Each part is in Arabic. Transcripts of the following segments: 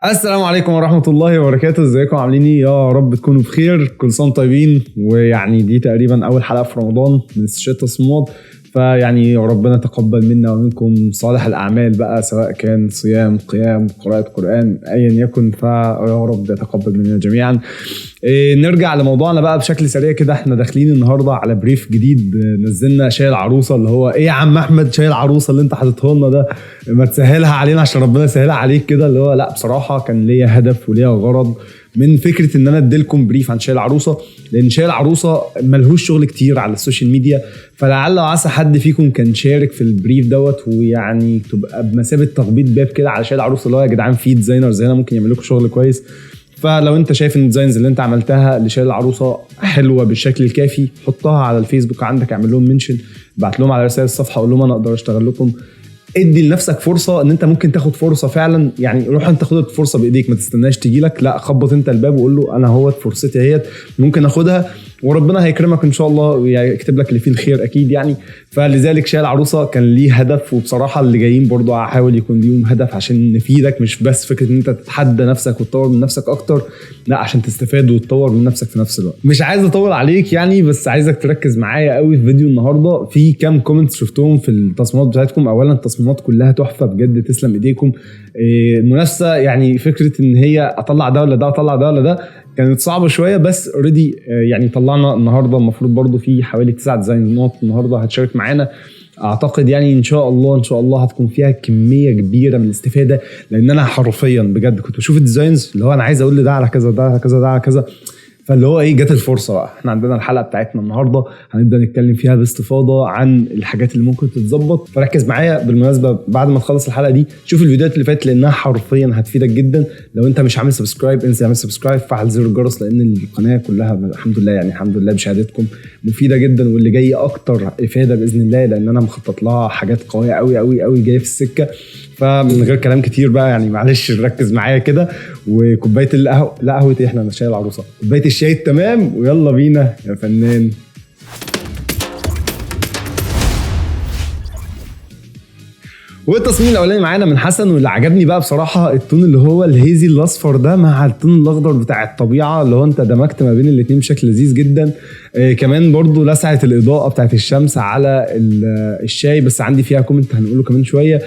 السلام عليكم ورحمة الله وبركاته. ازيكم عاملين ايه؟ يا رب تكونوا بخير، كل سنة طيبين. ويعني دي تقريبا اول حلقة في رمضان من استشهاد تصميمات، فيعني ربنا تقبل منا ومنكم صالح الاعمال بقى، سواء كان صيام، قيام، قراءة قرآن، ايا يكن، فيا رب يتقبل منا جميعا. نرجع لموضوعنا بقى بشكل سريع كده. احنا داخلين النهارده على بريف جديد، نزلنا شاي العروسه، اللي هو ايه يا عم احمد شاي العروسه اللي انت حاططه لنا ده؟ ما تسهلها علينا عشان ربنا يسهلها عليك كده. اللي هو لا، بصراحه كان ليا هدف وليا غرض من فكره ان انا اديلكم بريف عن شاي العروسه، لان شاي العروسه ملهوش شغل كتير على السوشيال ميديا، فلعل وعسى حد فيكم كان شارك في البريف دوت، ويعني تبقى بمثابه تخبيط باب كده على شاي العروسه، اللي هو يا جدعان في ديزاينرز هنا ممكن يعملوا لكم شغل كويس. فلو انت شايف ان الديزاينز اللي انت عملتها لشاي العروسه حلوه بالشكل الكافي، حطها على الفيسبوك عندك، اعمل لهم منشن، ابعت لهم على رسائل الصفحه، قول لهم انا اقدر اشتغل لكم. ادي لنفسك فرصه ان انت ممكن تاخد فرصه فعلا، يعني روح انت خد الفرصه بايديك، ما تستناش تجي لك، لا خبط انت الباب وقول له انا هو فرصتي اهيت ممكن اخدها، وربنا هيكرمك ان شاء الله ويكتب لك اللي فيه الخير اكيد يعني. فلذلك شاي العروسه كان ليه هدف، وبصراحه اللي جايين برضو هحاول يكون ليهم هدف عشان نفيدك، مش بس فكره ان انت تتحدى نفسك وتطور من نفسك اكتر، لا عشان تستفاد وتطور من نفسك في نفس الوقت. مش عايز اطول عليك يعني، بس عايزك تركز معايا قوي في فيديو النهارده. في كام كومنتس شفتهم في التصميمات بتاعتكم. اولا التصميمات كلها تحفه بجد، تسلم ايديكم. المنافسه يعني فكره ان هي اطلع ده ولا ده، اطلع ده ولا ده، كانت صعبه شويه، بس اوريدي يعني طلعنا النهارده. المفروض برضو في حوالي 9 ديزاينات النهارده هتشارك معانا. اعتقد يعني ان شاء الله هتكون فيها كميه كبيره من الاستفاده، لان انا حرفيا بجد كنت بشوف الديزاينز اللي هو انا عايز اقول ده على كذا، ده على كذا، ده على كذا، فاللي هو ايه، جت الفرصه بقى. احنا عندنا الحلقه بتاعتنا النهارده هنبدا نتكلم فيها باستفاضه عن الحاجات اللي ممكن تتظبط، فركز معايا. بالمناسبه بعد ما تخلص الحلقه دي شوف الفيديوهات اللي فاتت، لانها حرفيا هتفيدك جدا. لو انت مش عامل سبسكرايب انسى اعمل سبسكرايب، فعل زر الجرس، لان القناه كلها الحمد لله يعني الحمد لله بشهادتكم مفيده جدا، واللي جاي اكتر افاده باذن الله، لان انا مخطط لها حاجات قويه قوي قوي قوي جايه في السكه. فمن غير كلام كتير بقى يعني، معلش ركز معايا كده، وكوبايه القهوه، لا قهوه ايه، احنا شاي العروسه، كوبايه الشاي تمام، ويلا بينا يا فنان. والتصميم الاولاني معانا من حسن، واللي عجبني بقى بصراحه التون اللي هو الهيزي الاصفر ده مع التون الاخضر بتاع الطبيعه، اللي هو انت دمجت ما بين الاثنين بشكل لذيذ جدا. كمان برضو لسعه الاضاءه بتاعت الشمس على الشاي، بس عندي فيها كومنت هنقوله كمان شويه.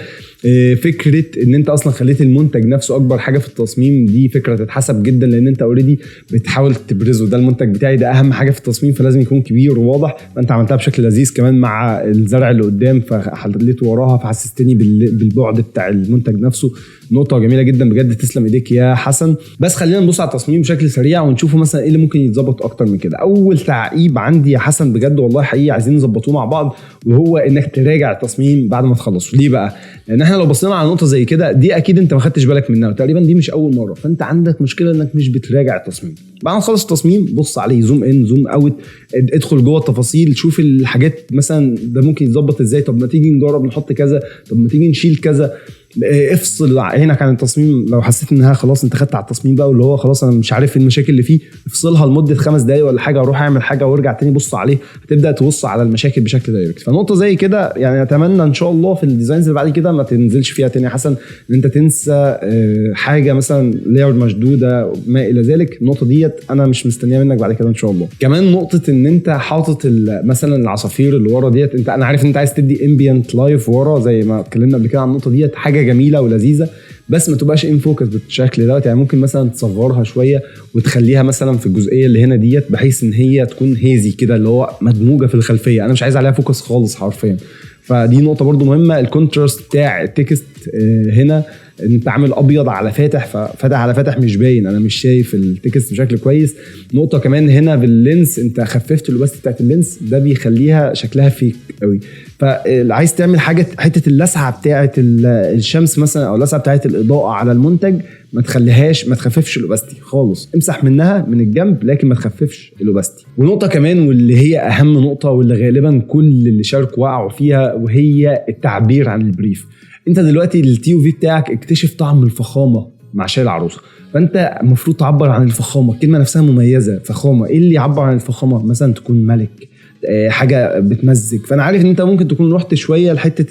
فكره ان انت اصلا خليت المنتج نفسه اكبر حاجه في التصميم، دي فكره تتحسب جدا، لان انت اوريدي بتحاول تبرزه، ده المنتج بتاعي، ده اهم حاجه في التصميم، فلازم يكون كبير وواضح. فانت عملتها بشكل لذيذ كمان مع الزرع اللي قدام، فحليته وراها، فحسستني بالبعد بتاع المنتج نفسه. نقطه جميله جدا بجد، تسلم ايديك يا حسن. بس خلينا نبص على التصميم بشكل سريع ونشوفه مثلا ايه اللي ممكن يتظبط اكتر من كده. اول تعقيب عندي يا حسن بجد والله حقيقي عايزين نظبطوه مع بعض، وهو انك تراجع التصميم بعد ما تخلص. ليه بقى؟ لان احنا لو بصينا على نقطه زي كده، دي اكيد انت ما خدتش بالك منها، وتقريبا دي مش اول مره، فانت عندك مشكله انك مش بتراجع التصميم. بعد ما تخلص التصميم بص عليه، زوم ان زوم اوت، ادخل جوه التفاصيل، شوف الحاجات مثلا ده ممكن يتظبط ازاي، طب ما تيجي نجرب نحط كذا، طب ما تيجي نشيل كذا. افصل عينك عن التصميم. لو حسيت انها خلاص انت خدت على التصميم بقى، واللي هو خلاص انا مش عارف المشاكل اللي فيه، افصلها لمده 5 دقايق ولا حاجه، واروح اعمل حاجه وارجع تاني بص عليه، هتبدا تبص على المشاكل بشكل دايركت. فنقطه زي كده يعني اتمنى ان شاء الله في الديزاينز اللي بعد كده ما تنزلش فيها تاني يا حسن، ان انت تنسى حاجه مثلا لاير مشدوده ما الى ذلك. النقطه ديت انا مش مستنيها منك بعد كده ان شاء الله. كمان نقطه ان انت حاطط مثلا العصافير اللي ورا ديت، انا عارف ان انت عايز تدي امبيانت لايف ورا زي ما اتكلمنا قبل كده عن النقطه ديت، حاجه جميله ولذيذه، بس ما تبقاش ان فوكس بالشكل دوت. يعني ممكن مثلا تصغرها شويه وتخليها مثلا في الجزئيه اللي هنا ديت، بحيث ان هي تكون هيزي كده، اللي هو مدموجه في الخلفيه، انا مش عايز عليها فوكس خالص حرفيا. فدي نقطه برضو مهمه. الكونتراست بتاع التكست هنا انت عامل ابيض على فاتح، ففتح على فاتح مش باين، انا مش شايف التكست بشكل كويس. نقطه كمان هنا باللينس، انت خففت الاوباستي بتاعت اللينس، ده بيخليها شكلها فيك قوي. فعايز تعمل حاجه حته اللسعه بتاعت الشمس مثلا، او اللسعه بتاعت الاضاءه على المنتج، ما تخففش الاوباستي خالص، امسح منها من الجنب لكن ما تخففش الاوباستي. ونقطه كمان واللي هي اهم نقطه، واللي غالبا كل اللي شاركوا وقعوا فيها، وهي التعبير عن البريف. انت دلوقتي التي او في بتاعك اكتشف طعم الفخامه مع شاي العروسه، فانت المفروض تعبر عن الفخامه، الكلمه نفسها مميزه، فخامه. ايه اللي يعبر عن الفخامه؟ مثلا تكون ملك، حاجه بتمزج. فانا عارف ان انت ممكن تكون رحت شويه لحته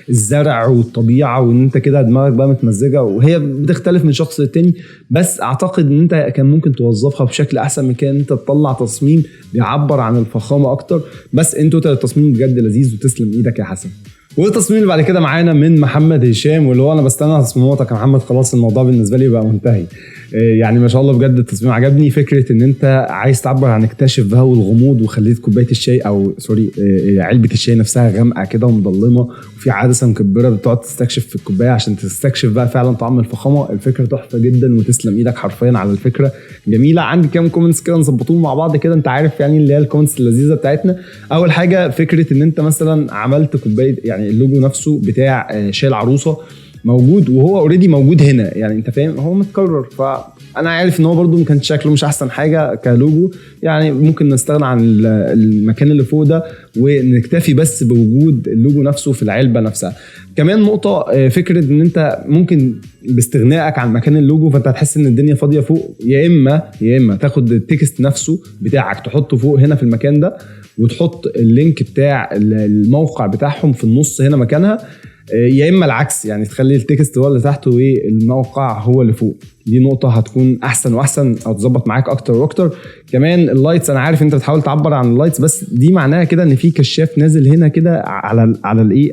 الزرع والطبيعه وان انت كده دماغك بقى متمزجه، وهي بتختلف من شخص للتاني، بس اعتقد ان انت كان ممكن توظفها بشكل احسن من كده، ان انت تطلع تصميم بيعبر عن الفخامه اكتر. بس انت التصميم بجد لذيذ وتسلم ايدك يا حسن. والتصميم اللي بعد كده معانا من محمد هشام، واللي هو انا بستنى تصميماتك يا محمد، خلاص الموضوع بالنسبه لي بقى منتهي. يعني ما شاء الله بجد التصميم عجبني. فكره ان انت عايز تعبر عن اكتشاف بقى والغموض، وخليت كوبايه الشاي او سوري علبه الشاي نفسها غامقه كده ومظلمه، وفي عدسه مكبره بتقعد تستكشف في الكوبايه عشان تستكشف بقى فعلا طعم الفخامه. الفكره تحفه جدا وتسلم ايدك حرفيا على الفكره جميله. عندي كام كومنتس كده نظبطوهم مع بعض كده، انت عارف يعني اللي هي الكومنتس اللذيذه بتاعتنا. اول حاجه فكره ان انت مثلا عملت كوبايه، يعني اللوجو نفسه بتاع شاي العروسه موجود، وهو اوريدي موجود هنا، يعني انت فاهم هو متكرر. فانا عارف ان هو برضو ما كان شكله مش احسن حاجه كلوجو، يعني ممكن نستغنى عن المكان اللي فوق ده ونكتفي بس بوجود اللوجو نفسه في العلبه نفسها. كمان نقطه فكره ان انت ممكن باستغنائك عن مكان اللوجو فانت هتحس ان الدنيا فاضيه فوق، يا اما تاخد التكست نفسه بتاعك تحطه فوق هنا في المكان ده، وتحط اللينك بتاع الموقع بتاعهم في النص هنا مكانها، يا اما العكس يعني تخلي التكست هو اللي تحت والموقع هو اللي فوق. دي نقطه هتكون احسن واحسن او تظبط معاك اكتر واكتر. كمان اللايتس، انا عارف انت بتحاول تعبر عن اللايتس، بس دي معناها كده ان في كشاف نازل هنا كده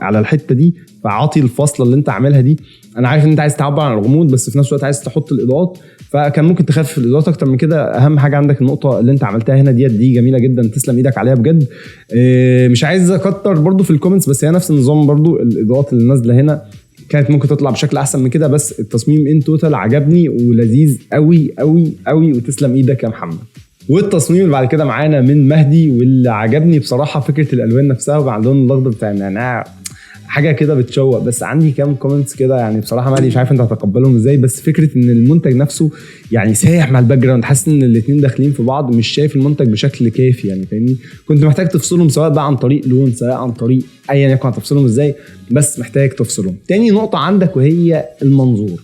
على الحته دي، فعاطي الفاصله اللي انت عاملها دي. انا عارف ان انت عايز تعبر عن الغموض بس في نفس الوقت عايز تحط الاضاءات، فكان ممكن تخفف الاضاءات اكتر من كده. اهم حاجه عندك النقطه اللي انت عملتها هنا دي جميله جدا، تسلم ايدك عليها بجد. مش عايز اكتر برضو في الكومنتس، بس هي نفس النظام برضو. الاضاءات اللي نازله هنا كانت ممكن تطلع بشكل احسن من كده، بس التصميم ان توتال عجبني ولذيذ قوي قوي قوي، وتسلم ايدك يا محمد. والتصميم اللي بعد كده معانا من مهدي، واللي عجبني بصراحه فكره الالوان نفسها مع اللون الاخضر بتاع النعناع، حاجه كده بتشوق. بس عندي كام كومنتس كده يعني بصراحه مالي مش عارف انت هتقبلهم ازاي، بس فكره ان المنتج نفسه يعني سايح مع الباك جراوند، حاسس ان الاثنين داخلين في بعض، مش شايف المنتج بشكل كافي يعني فاهمني. كنت محتاج تفصلهم سواء بقى عن طريق لون سواء عن طريق ايا يكن هتفصلهم ازاي، بس محتاج تفصلهم. تاني نقطه عندك وهي المنظور.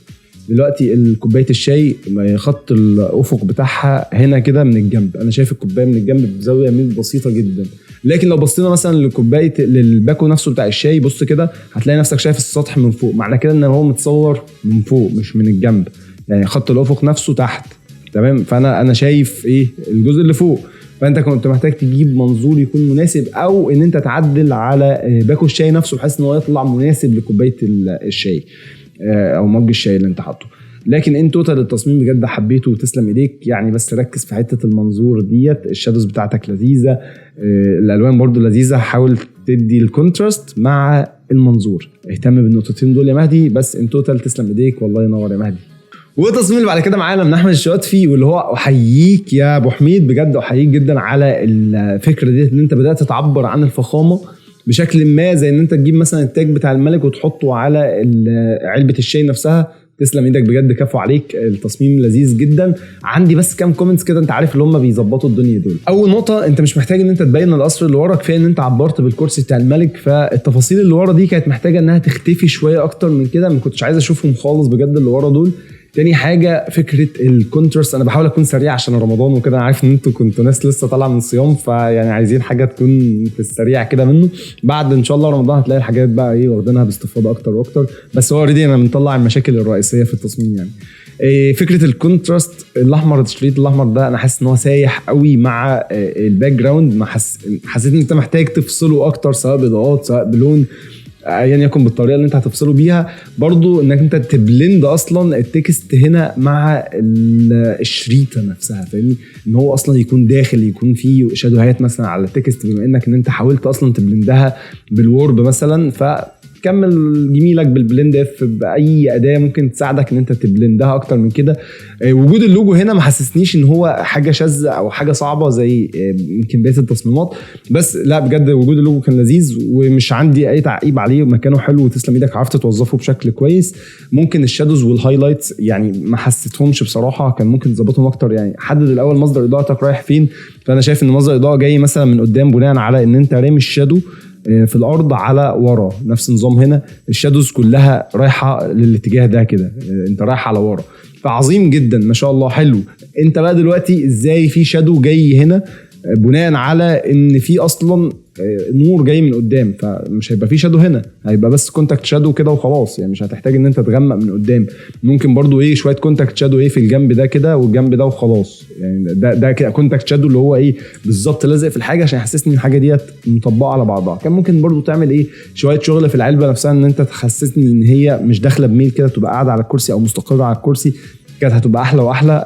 دلوقتي الكوبايه الشاي خط الافق بتاعها هنا كده من الجنب، انا شايف الكوبايه من الجنب بزاويه يمين بسيطه جدا. لكن لو بصينا مثلا للكوبايه للباكو نفسه بتاع الشاي، بص كده هتلاقي نفسك شايف السطح من فوق، معنى كده ان هو متصور من فوق مش من الجنب، يعني خط الافق نفسه تحت تمام. فانا شايف ايه الجزء اللي فوق، فانت كنت محتاج تجيب منظور يكون مناسب، او ان انت تعدل على باكو الشاي نفسه بحيث ان هو يطلع مناسب لكوبايه الشاي او مج الشاي اللي انت حاطه. لكن ان توتال التصميم بجد حبيته وتسلم ايديك يعني. بس ركز في حته المنظور ديت، الشادوز بتاعتك لذيذه، الالوان برضو لذيذه، حاول تدي الكونتراست مع المنظور، اهتم بالنقطتين دول يا مهدي. بس ان توتال تسلم ايديك والله ينور يا مهدي. والتصميم اللي بعد كده معانا من احمد الشواتفي، واللي هو احييك يا ابو حميد بجد، احييك جدا على الفكره ديت ان انت بدات تعبر عن الفخامه بشكل ما، زي ان انت تجيب مثلا التاج بتاع الملك وتحطه على علبه الشاي نفسها. تسلم ايدك بجد، كفو عليك، التصميم لذيذ جدا. عندي بس كام كومنتس كده انت عارف اللي هم بيظبطوا الدنيا دول. اول نقطه، انت مش محتاج ان انت تبين القصر اللي ورا، كفايه ان انت عبرت بالكرسي بتاع الملك، فالتفاصيل اللي ورا دي كانت محتاجه انها تختفي شويه اكتر من كده، ما كنتش عايز اشوفهم خالص بجد اللي ورا دول. تاني حاجه فكره الكونتراست، انا بحاول اكون سريع عشان رمضان وكده، انا عارف ان انتوا كنتوا ناس لسه طالعه من صيام، فيعني عايزين حاجه تكون في السريع كده منه. بعد ان شاء الله رمضان هتلاقي الحاجات بقى ايه واخدينها باستفاضه اكتر واكتر، بس هو اوريدي انا بنطلع المشاكل الرئيسيه في التصميم يعني. فكره الكونتراست الاحمر، الشريط الاحمر ده انا حاسس ان هو سايح قوي مع الباك جراوند، حسيت ان انت محتاج تفصله اكتر سواء باضاءات سواء بلون يعني يكون بالطريقه اللي انت هتفصله بيها. برضو انك انت تبلند اصلا التكست هنا مع الشريطه نفسها، فاهمني ان هو اصلا يكون داخل يكون فيه شادوهات مثلا على التكست، بما انك ان انت حاولت اصلا تبلندها بالوورب مثلا. كمل جميلك بالبلند اف باي اداه ممكن تساعدك ان انت تبلندها اكتر من كده. وجود اللوجو هنا ما حسسنيش ان هو حاجه شاذه او حاجه صعبه زي يمكن بقيه التصميمات، بس لا بجد وجود اللوجو كان لذيذ ومش عندي اي تعقيب عليه، مكانه حلو وتسلم ايدك، عرفت توظفه بشكل كويس. ممكن الشادوز والهايلايتس يعني ما حسيتهمش بصراحه، كان ممكن تظبطهم اكتر يعني. حدد الاول مصدر اضاءتك رايح فين، فانا شايف ان مصدر الاضاءه جاي مثلا من قدام بناء على ان انت رامي الشادو في الارض على ورا، نفس النظام هنا الشادوز كلها رايحه للاتجاه ده كده، انت رايح على ورا، فعظيم جدا ما شاء الله حلو. انت بقى دلوقتي ازاي في شادو جاي هنا بناء على ان في اصلا نور جاي من قدام، فمش هيبقى في شادو هنا، هيبقى بس كونتاكت شادو كده وخلاص. يعني مش هتحتاج ان انت تغمق من قدام، ممكن برضو ايه شويه كونتاكت شادو ايه في الجنب ده كده والجنب ده وخلاص. يعني ده كده كونتاكت شادو اللي هو ايه بالظبط لازق في الحاجه عشان يحسسني ان الحاجه ديت مطبقه على بعضها. كان ممكن برضو تعمل ايه شويه شغل في العلبه نفسها ان انت تحسسني ان هي مش داخله بميل كده، تبقى قاعده على الكرسي او مستقره على الكرسي، كانت هتبقى احلى واحلى.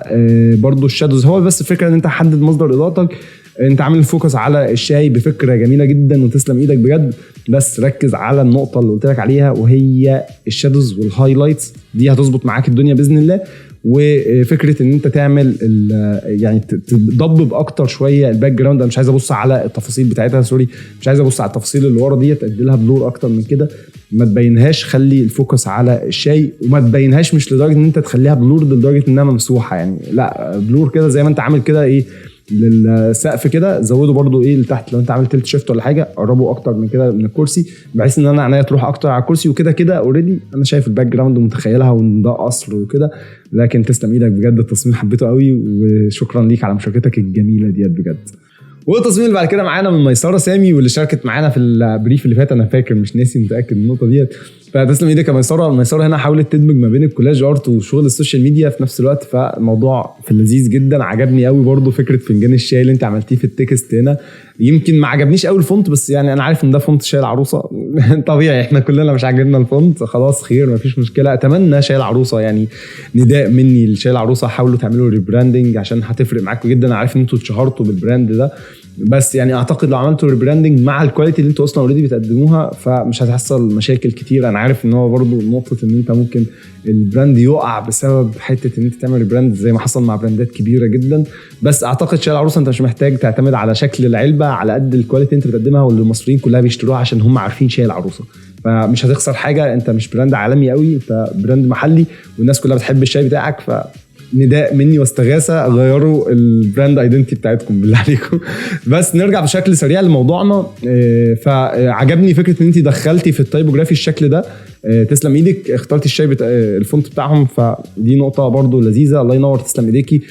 برضو الشادوز هو بس الفكره ان انت حدد مصدر اضاءتك. انت عامل فوكس على الشاي بفكره جميله جدا وتسلم ايدك بجد، بس ركز على النقطه اللي قلت لك عليها وهي الشادوز والهايلايتس، دي هتظبط معاك الدنيا باذن الله. وفكره ان انت تعمل يعني تضبب اكتر شويه الباك جراوند. انا مش عايز ابص على التفاصيل بتاعتها، سوري، مش عايز ابص على التفاصيل اللي ورا ديت، ادي لها بلور اكتر من كده، ما تبينهاش، خلي الفوكس على الشاي وما تبينهاش مش لدرجه ان انت تخليها بلور لدرجه انها ممسوحه، يعني لا بلور كده زي ما انت عامل كده ايه للسقف كده، زوده برضو ايه لتحت. لو انت عامل تلت شيفت ولا حاجه قربه اكتر من كده من الكرسي بحيث ان انا عينيا تروح اكتر على الكرسي. وكده كده اوريدي انا شايف الباك جراوند ومتخيلها وان ده قصر وكده، لكن تسلم ايدك بجد، التصميم حبيته قوي وشكرا ليك على مشاركتك الجميله ديت بجد. والتصميم اللي بعد كده معانا من ميسره سامي، واللي شاركت معانا في البريف اللي فات، انا فاكر مش ناسي متاكد من النقطه ديت، فتسلم ايدك يا ميسره. الميسره هنا حاولت تدمج ما بين الكولاج ارت وشغل السوشيال ميديا في نفس الوقت، فالموضوع في اللذيذ جدا. عجبني قوي برضو فكره فنجان الشاي اللي انت عملتيه في التكست هنا. يمكن ما عجبنيش قوي الفونت، بس يعني انا عارف ان ده فونت شاي العروسه طبيعي احنا كلنا مش عاجبنا الفونت، خلاص خير مفيش مشكله. اتمنى شاي العروسه يعني نداء مني لشاي العروسه، حاولوا تعملوا ريبراندنج عشان هتفرق معاكم جدا. انا عارف ان انتوا اتشهرتوا بالبراند ده، بس يعني اعتقد لو عملتوا ريبراندنج مع الكواليتي اللي انتوا اصلا اوريدي بتقدموها فمش هتحصل مشاكل كتير. انا عارف ان هو برضو نقطه ان انت ممكن البراند يقع بسبب حته ان انت تعمل ريبراند زي ما حصل مع براندات كبيره جدا، بس اعتقد شاي العروسه انت مش محتاج تعتمد على شكل العلبه على قد الكواليتي انت بتقدمها، واللي المصريين كلها بيشتروها عشان هم عارفين شاي العروسه، فمش هتخسر حاجه. انت مش براند عالمي قوي، انت براند محلي والناس كلها بتحب الشاي بتاعك. نداء مني واستغاثه غيروا البراند ايدنتي بتاعتكم بالله عليكم. بس نرجع بشكل سريع لموضوعنا. فعجبني فكره ان انت دخلتي في التايبوجرافي الشكل ده، تسلم ايدك. اخترتي الشاي الفونت بتاعهم، فدي نقطه برضو لذيذه، الله ينور، تسلم ايديكي.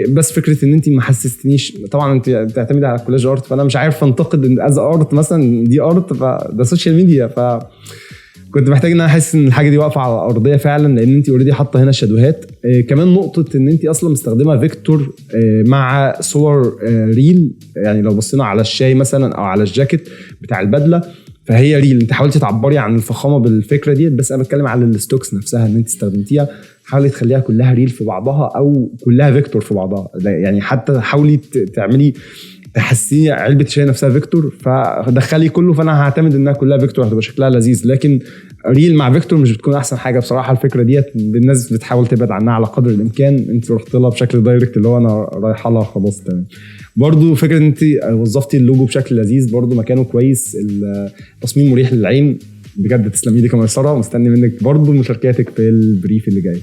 بس فكره ان انت ما حسستنيش، طبعا انت بتعتمدي على كولاج ارت، فانا مش عارف انتقد ان از ارت مثلا دي ارت، فده سوشيال ميديا، كنت محتاج ان انا احس ان الحاجه دي واقفه على الارضيه فعلا، لان انت اوريدي حاطه هنا شادوهات. كمان نقطه ان انت اصلا مستخدمه فيكتور مع صور ريل. يعني لو بصينا على الشاي مثلا او على الجاكيت بتاع البدله فهي ريل، انت حاولتي تعبري عن الفخامه بالفكره دي، بس انا بتكلم على الستوكس نفسها ان انت استخدمتيها، حاولي تخليها كلها ريل في بعضها او كلها فيكتور في بعضها. يعني حتى حاولي تعملي تحسيني علبه الشاي نفسها فيكتور، فدخلي كله، فانا هعتمد انها كلها فيكتور هتبقى شكلها لذيذ. لكن ريل مع فيكتور مش بتكون احسن حاجه بصراحه. الفكره ديت الناس بتحاول تبعد عنها على قدر الامكان، انت رحت لها بشكل دايركت اللي هو انا رايحه لها خلاص تمام. برضو فكره ان انت وظفتي اللوجو بشكل لذيذ، برضو مكانه كويس، التصميم مريح للعين بجد. تسلم ايدك يا ميسره، ومستني منك برضو مشاركاتك في البريف اللي جاي.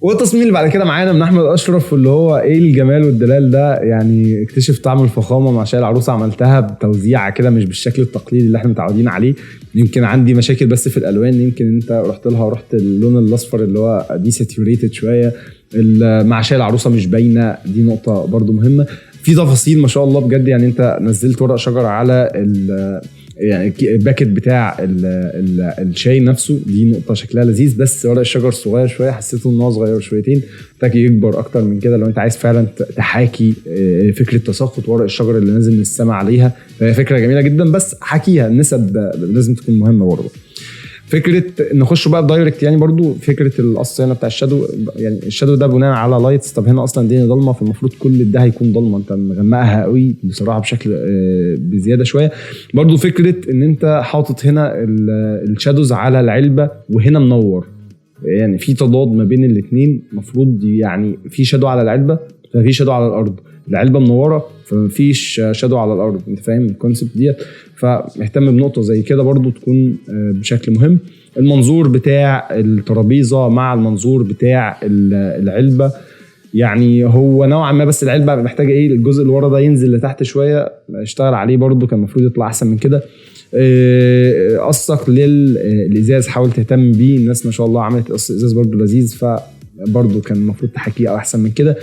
والتصميم اللي بعد كده معانا من احمد اشرف، اللي هو ايه الجمال والدلال ده. يعني اكتشف طعم الفخامه مع شاي العروسه، عملتها بتوزيعه كده مش بالشكل التقليدي اللي احنا متعودين عليه. يمكن عندي مشاكل بس في الالوان، يمكن انت رحت لها ورحت اللون الاصفر اللي هو دي ساتوريتد شويه مع شاي العروسه مش باينه، دي نقطه برضو مهمه. في تفاصيل ما شاء الله بجد، يعني انت نزلت ورق شجر على يعني الباكت بتاع الشاي نفسه، دي نقطه شكلها لذيذ، بس ورق الشجر صغير شويه، حسيته ان هو صغير شويتين، محتاج يكبر اكتر من كده لو انت عايز فعلا تحاكي فكره تساقط ورق الشجر اللي نازل من السماء عليها. فهي فكره جميله جدا، بس حكيها النسب لازم تكون مهمه برضه. فكره نخش بقى دايركت، يعني برضو فكره القص هنا بتاع الشادو، يعني الشادو ده بناء على لايتس. طب هنا اصلا الدنيا ضلمه، فالمفروض كل ده هيكون ضلمه، انت مغمقها قوي بصراحه بشكل بزياده شويه. برضو فكره ان انت حاطط هنا الشادوز على العلبه وهنا منور، يعني في تضاد ما بين الاثنين. المفروض يعني في شادو على العلبه ففي شادو على الارض، العلبه منوره فمفيش شادو على الارض، انت فاهم الكونسبت ديت. فمهتم بنقطه زي كده برضو تكون بشكل مهم. المنظور بتاع الترابيزه مع المنظور بتاع العلبه، يعني هو نوعا ما، بس العلبه محتاجه ايه الجزء اللي ورا ده ينزل لتحت شويه، اشتغل عليه برضو، كان المفروض يطلع احسن من كده. قصك للازاز حاول تهتم بيه، الناس ما شاء الله عملت قص ازاز برضو لذيذ، فبرضو كان المفروض تحكيه او احسن من كده.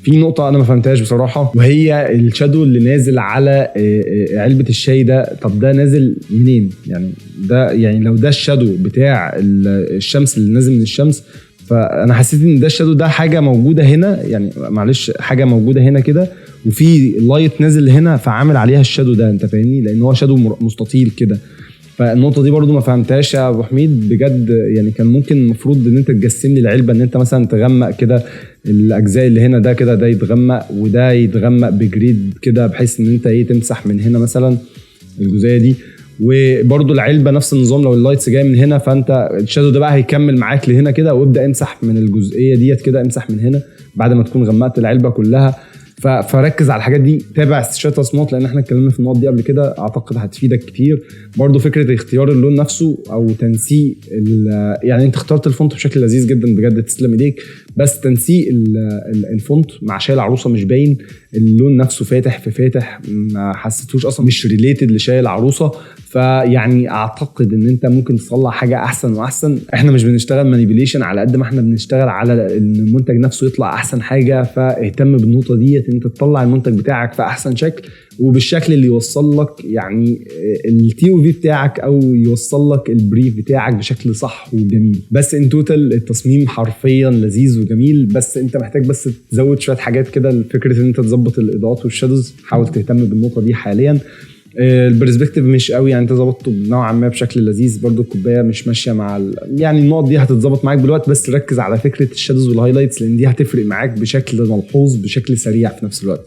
في نقطه انا ما فهمتهاش بصراحه، وهي الشادو اللي نازل على علبه الشاي ده. طب ده نازل منين يعني؟ ده يعني لو ده الشادو بتاع الشمس اللي نازل من الشمس، فانا حسيت ان ده الشادو ده حاجه موجوده هنا، يعني معلش حاجه موجوده هنا كده وفي لايت نازل هنا فعامل عليها الشادو ده، انت فاهمني؟ لان هو شادو مستطيل كده. فالنقطه دي برضو ما فهمتهاش يا ابو حميد بجد. يعني كان ممكن المفروض ان انت تجسم لي العلبه، ان انت مثلا تغمق كده الاجزاء اللي هنا ده كده، ده يتغمق وده يتغمق بجريد كده، بحيث ان انت تمسح من هنا مثلا الجزئيه دي. وبرضو العلبه نفس النظام، لو اللايتس جاي من هنا فانت الشادو ده بقى هيكمل معاك لهنا كده، وابدا امسح من الجزئيه ديت كده، امسح من هنا بعد ما تكون غمقت العلبه كلها. فركز على الحاجات دي، تابع استشارة تصميمات لان احنا اتكلمنا في النقط دي قبل كده، اعتقد هتفيدك كتير. برضو فكره اختيار اللون نفسه او تنسيق يعني انت اخترت الفونت بشكل لذيذ جدا بجد، تسلم ايديك، بس تنسيق الفونت مع شاي العروسه مش باين، اللون نفسه فاتح في فاتح، ما حسيتوش اصلا، مش ريليتد لشاي العروسه. فيعني اعتقد ان انت ممكن تصلح حاجه احسن واحسن. احنا مش بنشتغل مانيبيليشن على قد ما احنا بنشتغل على ان المنتج نفسه يطلع احسن حاجه، فاهتم بالنقطه ديت، انت تطلع المنتج بتاعك في احسن شكل وبالشكل اللي يوصل لك يعني التي او في بتاعك، او يوصل لك البريف بتاعك بشكل صح وجميل. بس ان توتال التصميم حرفيا لذيذ وجميل، بس انت محتاج بس تزود شويه حاجات كده، فكره ان انت تظبط الاضاءات والشادوز، حاول تهتم بالنقطه دي حاليا. البرسبكتيف مش قوي يعني، انت ظبطته نوعا ما بشكل لذيذ، برضو الكوبايه مش ماشيه مع يعني النقط دي هتتظبط معاك بالوقت، بس ركز على فكره الشادوز والهايلايتس لان دي هتفرق معاك بشكل ملحوظ بشكل سريع في نفس الوقت.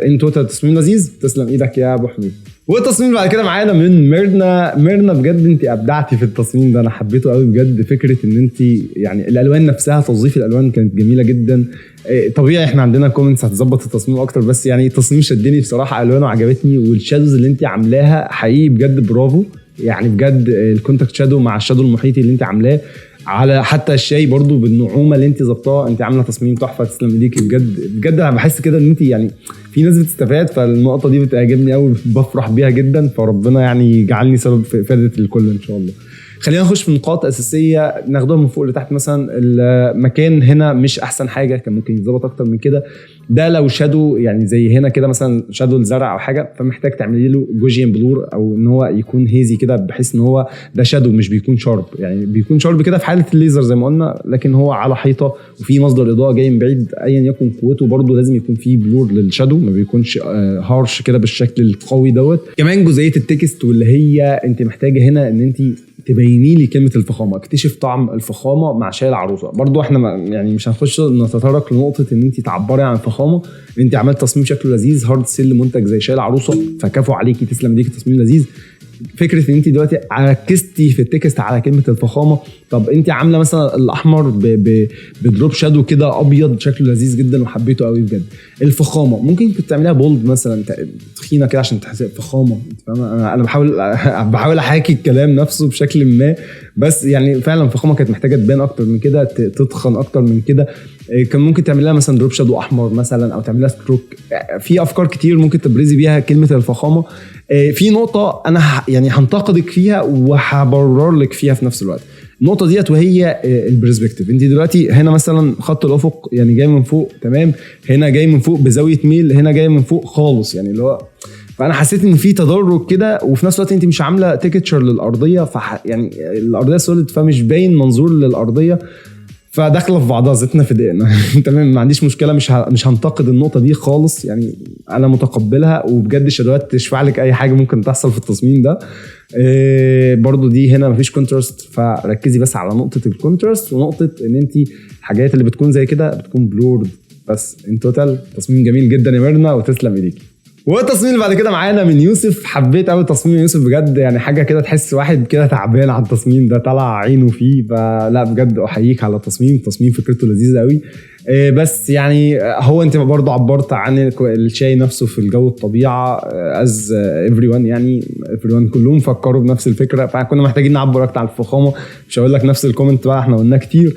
ان توتال تصميم لذيذ، تسلم ايدك يا ابو حميد. والتصميم بعد كده معانا من ميرنا بجد انت ابدعتي في التصميم ده، انا حبيته قوي بجد. فكره ان انت يعني الالوان نفسها، توظيف الالوان كانت جميله جدا. طبيعي احنا عندنا كومنتس هتظبط التصميم اكتر، بس يعني التصميم شدني بصراحه، الوانه عجبتني، والشادوز اللي انت عاملاها حقيقي بجد برافو يعني بجد. الكونتاكت شادو مع الشادو المحيطي اللي انت عاملاه على حتى الشاي برضو بالنعومه اللي انت ظبطها، انت عامله تصميم تحفه، تسلم ايديكي بجد بجد. انا بحس كده ان انت يعني في ناس بتستفاد، فالنقطه دي بتعجبني قوي، بفرح بيها جدا، فربنا يعني يجعلني سبب في افاده الكل ان شاء الله. خلينا نخش في نقاط اساسيه ناخدها من فوق لتحت. مثلا المكان هنا مش احسن حاجه، كان ممكن يتظبط اكتر من كده. ده لو شادو يعني زي هنا كده مثلا شادو الزرع او حاجه، فمحتاج تعملي له جوجيان بلور، او ان هو يكون هيزي كده، بحيث ان هو ده شادو مش بيكون شارب، يعني بيكون شارب كده في حاله الليزر زي ما قلنا، لكن هو على حيطه وفي مصدر اضاءه جاي من بعيد ايا يكن قوته، برضو لازم يكون فيه بلور للشادو، ما بيكونش هارش كده بالشكل القوي دوت. كمان جزئيه التكست، واللي هي انت محتاجه هنا ان انت تبيني لي كلمه الفخامه، اكتشف طعم الفخامه مع شاي العروسه. برضو احنا يعني مش هنخش نتطرق لنقطه ان انت تعبري عن الفخامه، انت عملت تصميم شكله لذيذ، هارد سيل منتج زي شاي العروسه، فكفو عليكي، تسلم ايديكي، تصميم لذيذ. فكره ان انت دلوقتي ركزتي في التكست على كلمه الفخامه. طب انت عامله مثلا الاحمر بدروب شادو كده ابيض، شكله لذيذ جدا وحبيته قوي بجد. الفخامه ممكن كنت تعمليها بولد مثلا، تخينه كده عشان تحس فخامه، فاهمه؟ انا بحاول احاكي الكلام نفسه بشكل ما، بس يعني فعلا الفخامه كانت محتاجه تبان اكتر من كده، تتخن اكتر من كده. كان ممكن تعمل لها مثلا دروب شادو احمر مثلا، او تعمل لها ستروك. في افكار كتير ممكن تبرزي بيها كلمه الفخامه. في نقطه انا يعني هنتقدك فيها وهبرر لك فيها في نفس الوقت، النقطه ديت، وهي البرسبكتيف. انت دلوقتي هنا مثلا خط الافق يعني جاي من فوق تمام، هنا جاي من فوق بزاويه ميل، هنا جاي من فوق خالص، يعني اللي هو فانا حسيت ان في تدرج كده، وفي نفس الوقت انت مش عامله تيكتشر للارضيه، يعني الارضيه سوليد فمش باين منظور للارضيه، فداخله في بعضها، زيتنا في دقيقنا. تمام، ما عنديش مشكله، مش هنتقد النقطه دي خالص، يعني انا متقبلها، وبجد شدوات تشفع لك اي حاجه ممكن تحصل في التصميم ده. برضو دي هنا مفيش كونتراست، فركزي بس على نقطه الكونتراست، ونقطه ان انت الحاجات اللي بتكون زي كده بتكون بلورد. بس ان توتال تصميم جميل جدا يا ميرنا، وتسلم ايديكي. والتصميم اللي بعد كده معانا من يوسف، حبيت قوي تصميم يوسف بجد، يعني حاجه كده تحس واحد كده تعبان على التصميم ده، طلع عينه فيه، فلا بجد احييك على التصميم فكرته لذيذه قوي. بس يعني هو انت برضه عبرت عن الشاي نفسه في الجو الطبيعه از everyone، يعني everyone كلهم فكروا بنفس الفكره، فكنا محتاجين نعبر اكتر عن الفخامه. مش هقول لك نفس الكومنت بقى، احنا قلنا كتير.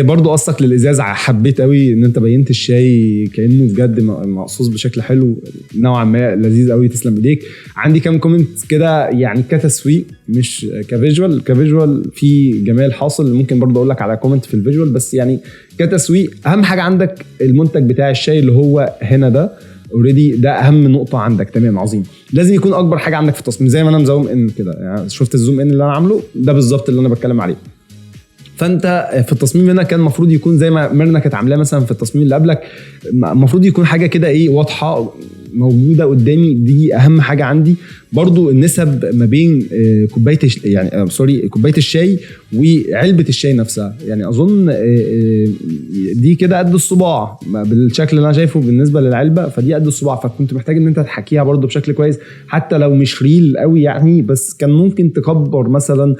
برضه قصك للازاز، حبيت قوي ان انت بينت الشاي كانه بجد مقصوص بشكل حلو نوعا ما، لذيذ قوي، تسلم ايديك. عندي كام كومنت كده يعني كتسويق، مش كفيجوال في جمال حاصل. ممكن برضه اقول لك على كومنت في الفيجوال، بس يعني كتسويق اهم حاجه عندك المنتج بتاع الشاي اللي هو هنا ده اوريدي، ده اهم نقطه عندك. تمام عظيم. لازم يكون اكبر حاجه عندك في التصميم، زي ما انا مزوم ان كده، يعني شفت الزوم ان اللي انا عامله ده بالظبط اللي انا بتكلم عليه. فانت في التصميم هنا كان المفروض يكون زي ما ميرنا كانت عاملاه مثلا في التصميم اللي قبلك، المفروض يكون حاجه كده ايه واضحه موجوده قدامي. دي اهم حاجه عندي. برضو النسب ما بين كوبايه يعني كوبايه الشاي وعلبه الشاي نفسها، يعني اظن دي كده قد الصباع بالشكل اللي انا شايفه بالنسبه للعلبه، فدي قد الصباع. فكنت محتاج ان انت تحكيها برضو بشكل كويس، حتى لو مش ريل قوي يعني، بس كان ممكن تكبر مثلا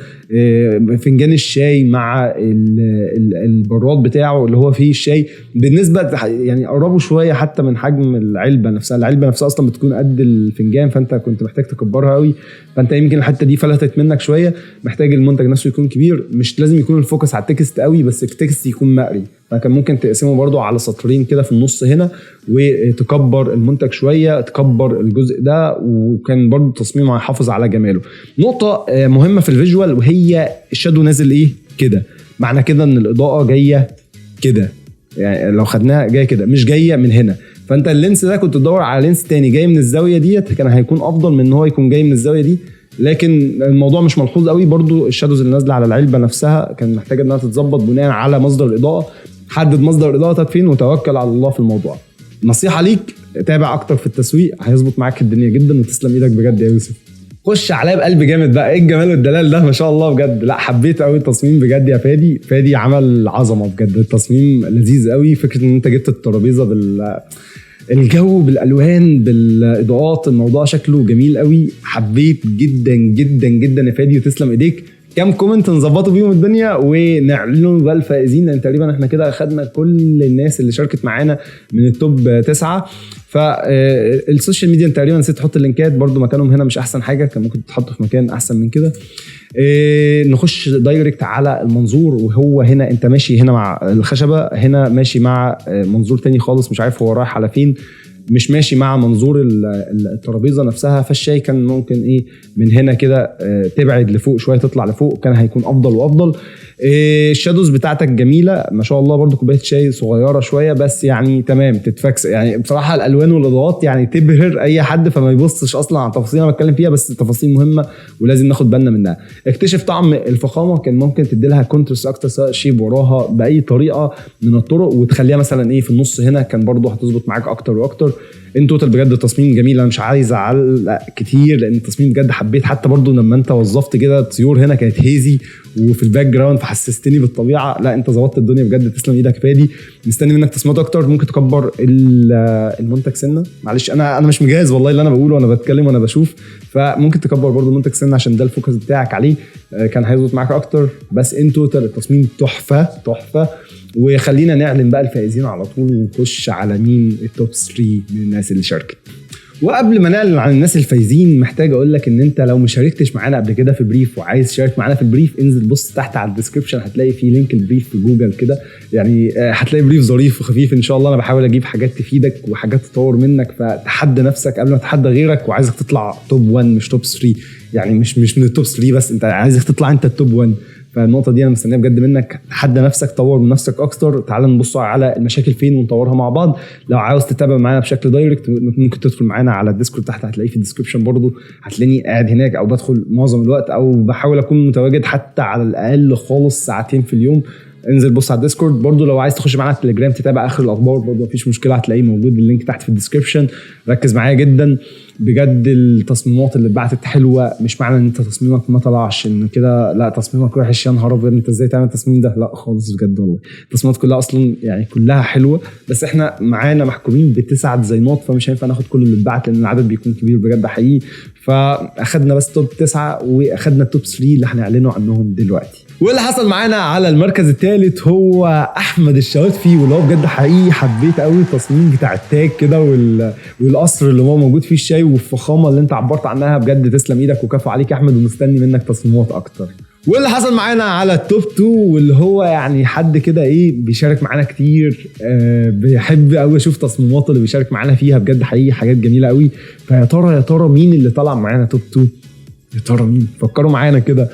فنجان الشاي مع البراد بتاعه اللي هو فيه الشاي بالنسبه، يعني قربوا شويه حتى من حجم العلبه نفسها. العلبه نفسها اصلا بتكون قد الفنجان، فانت كنت محتاج تكبرها قوي. فانت يمكن الحته دي فلتت منك شويه. محتاج المنتج نفسه يكون كبير، مش لازم يكون الفوكس على التكست قوي، بس التكست يكون مقري. فكان ممكن تقسمه برضو على سطرين كده في النص هنا، وتكبر المنتج شويه، تكبر الجزء ده، وكان برضو تصميمه هيحافظ على جماله. نقطه مهمه في الفيجوال وهي الشادو نازل ايه كده، معنى كده ان الاضاءه جايه كده، يعني لو خدناها جايه كده مش جايه من هنا. فانت اللينس ده كنت تدور على لينس تاني جاي من الزاويه ديت، كان هيكون افضل من ان هو يكون جاي من الزاويه دي. لكن الموضوع مش ملحوظ قوي. برضو الشادوز اللي نازله على العلبه نفسها كان محتاجه انها تتظبط بناء على مصدر الاضاءه. حدد مصدر اضاءتك فين وتوكل على الله في الموضوع. نصيحه ليك، تابع اكتر في التسويق، هيظبط معاك الدنيا جدا. وتسلم ايدك بجد يا يوسف. خش عليا بقلب جامد بقى. ايه الجمال والدلال ده، ما شاء الله بجد. لا حبيت قوي التصميم بجد يا فادي عمل عظمه بجد. التصميم لذيذ قوي. فكره ان انت جبت الترابيزه الجو بالالوان بالاضاءات، الموضوع شكله جميل قوي. حبيت جدا جدا جدا يا فادي، وتسلم ايديك. كام كومنت نظبطوا بيهم الدنيا ونعلنوا بقى الفائزين، لان تقريبا احنا كده اخدنا كل الناس اللي شاركت معانا من التوب 9. فالسوشيال ميديا تقريبا نسيت احط اللينكات برضو، مكانهم هنا مش احسن حاجه، كان ممكن تحطه في مكان احسن من كده. نخش دايركت على المنظور، وهو هنا انت ماشي هنا مع الخشبه، هنا ماشي مع منظور تاني خالص، مش عارف هو رايح على فين، مش ماشي مع منظور الترابيزه نفسها. فالشاي كان ممكن ايه من هنا كده تبعد لفوق شويه، تطلع لفوق، كان هيكون افضل وافضل. الشادوز بتاعتك جميله ما شاء الله. برضو كوبايه شاي صغيره شويه بس يعني تمام، تتفكس يعني بصراحه. الالوان والاضاءات يعني تبهر اي حد، فما يبصش اصلا على التفاصيل انا بتكلم فيها، بس التفاصيل مهمه ولازم ناخد بالنا منها. اكتشف طعم الفخامه، كان ممكن تدي لها كونترست اكتر، سواء شيب وراها باي طريقه من الطرق، وتخليها مثلا ايه في النص هنا، كان برضو هتظبط معاك اكتر واكتر. ان توتال بجد التصميم جميل. انا مش عايز اعلق كتير لان التصميم بجد حبيت. حتى برضو لما انت وظفت كده الطيور هنا كانت هيزي وفي الباك جراوند، فحسستني بالطبيعه. لا انت ظبطت الدنيا بجد، تسلم ايدك فادي. مستني منك تصميمات اكتر. ممكن تكبر المنتج سنه، معلش انا مش مجهز والله اللي انا بقوله وانا بتكلم وانا بشوف، فممكن تكبر برضو المنتج سنه عشان ده الفوكس بتاعك عليه، كان هيظبط معاك اكتر. بس ان توتال التصميم تحفه تحفه. وخلينا نعلن بقى الفائزين على طول، ونخش على مين التوب 3 من الناس اللي شاركت. وقبل ما نعلن عن الناس الفايزين، محتاج اقول لك ان انت لو مشاركتش معانا قبل كده في بريف وعايز تشارك معانا في البريف، انزل بص تحت على الديسكربشن، هتلاقي فيه لينك البريف في جوجل كده. يعني هتلاقي بريف ظريف وخفيف ان شاء الله. انا بحاول اجيب حاجات تفيدك وحاجات تطور منك، فتحدى نفسك قبل ما تحدى غيرك. وعايزك تطلع توب 1 مش توب 3، يعني مش من التوب 3 بس، انت عايزك تطلع انت التوب 1. فالنقطه دي انا مستنيها بجد منك. تحدى نفسك، طور من نفسك اكتر. تعال نبص على المشاكل فين ونطورها مع بعض. لو عاوز تتابع معانا بشكل دايركت ممكن تدخل معانا على الديسكورد تحت، هتلاقيه في الديسكربشن برضو. هتلاقيني قاعد هناك او بدخل معظم الوقت، او بحاول اكون متواجد حتى على الاقل خالص ساعتين في اليوم. انزل بص على الديسكورد. برضو لو عايز تخش معانا على التليجرام تتابع اخر الاخبار برضو مفيش مشكله، هتلاقيه موجود اللينك تحت في الديسكربشن. ركز معايا جدا بجد. التصميمات اللي اتبعتت حلوه، مش معنى ان انت تصميمك ما طلعش ان كده لا تصميمك وحش يا نهار ابيض انت ازاي تعمل التصميم ده، لا خالص بجد والله. التصميمات كلها اصلا يعني كلها حلوه، بس احنا معانا محكومين ب9 ديزاينات، فمش هينفع ناخد كل اللي اتبعت لان العدد بيكون كبير بجد حقيقي. فاخدنا بس توب 9 واخدنا التوب 3 اللي هنعلنوا عنهم دلوقتي. واللي حصل معانا على المركز الثالث هو احمد الشواتفي، واللي هو بجد حقيقي حبيت قوي التصميم بتاع التاج كده والقصر اللي هو موجود فيه الشاي والفخامه اللي انت عبرت عنها. بجد تسلم ايدك وكفو عليك يا احمد، ومستني منك تصميمات اكتر. واللي حصل معانا على التوب 2، واللي هو يعني حد كده ايه بيشارك معانا كتير، بيحب قوي اشوف تصميماته اللي بيشارك معانا فيها، بجد حقيقي حاجات جميله قوي. فيا ترى مين اللي طلع معانا توب 2؟ يا ترى مين؟ فكروا معانا كده.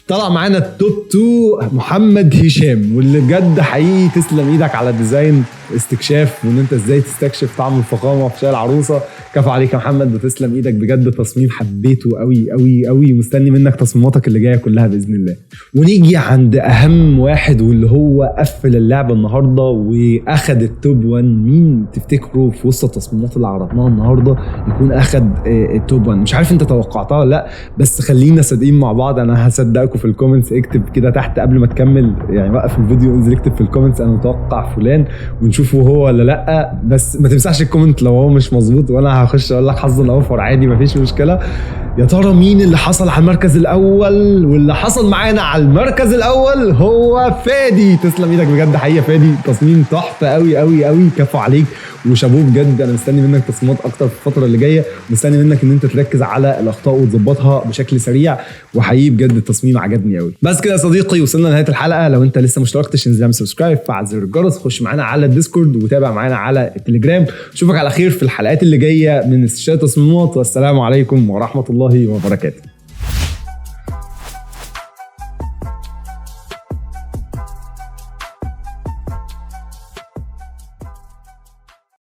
طلع معانا التوب 2 محمد هشام، واللي بجد حقيقي تسلم ايدك على الديزاين استكشاف، وان انت ازاي تستكشف طعم الفخامه في شاي العروسه. كفو عليك يا محمد وتسلم ايدك بجد. تصميم حبيته قوي قوي قوي، مستني منك تصميماتك اللي جايه كلها باذن الله. ونيجي عند اهم واحد واللي هو قفل اللعبه النهارده واخد التوب 1. مين تفتكروا في وسط التصميمات اللي عرضناها النهارده يكون اخد التوب 1؟ مش عارف انت توقعتها ولا لا، بس خلينا صادقين مع بعض. انا هصدقكم في الكومنتس. اكتب كده تحت قبل ما تكمل، يعني وقف الفيديو انزل اكتب في الكومنتس انا متوقع فلان، ونشوفه هو ولا لا. بس ما تمسحش الكومنت لو هو مش مظبوط، وانا هخش اقول لك حظ اوفر عادي مفيش مشكله. يا ترى مين اللي حصل على المركز الاول؟ واللي حصل معانا على المركز الاول هو فادي. تسلم ايدك بجد حقيقه فادي، تصميم تحفه قوي قوي قوي. كفو عليك وشابوه بجد. انا مستني منك تصميمات اكتر في الفتره اللي جايه، مستني منك ان انت تركز على الاخطاء وتظبطها بشكل سريع. وحقيقي بجد التصميم عجبني قوي. بس كده يا صديقي وصلنا لنهايه الحلقه. لو انت لسه مشتركتش انزل اعمل سبسكرايب، فعل زر الجرس، خش معانا على الديسكورد وتابع معانا على التليجرام. اشوفك على خير في الحلقات اللي جايه من استشارة تصميمات، والسلام عليكم ورحمه الله وبركاته.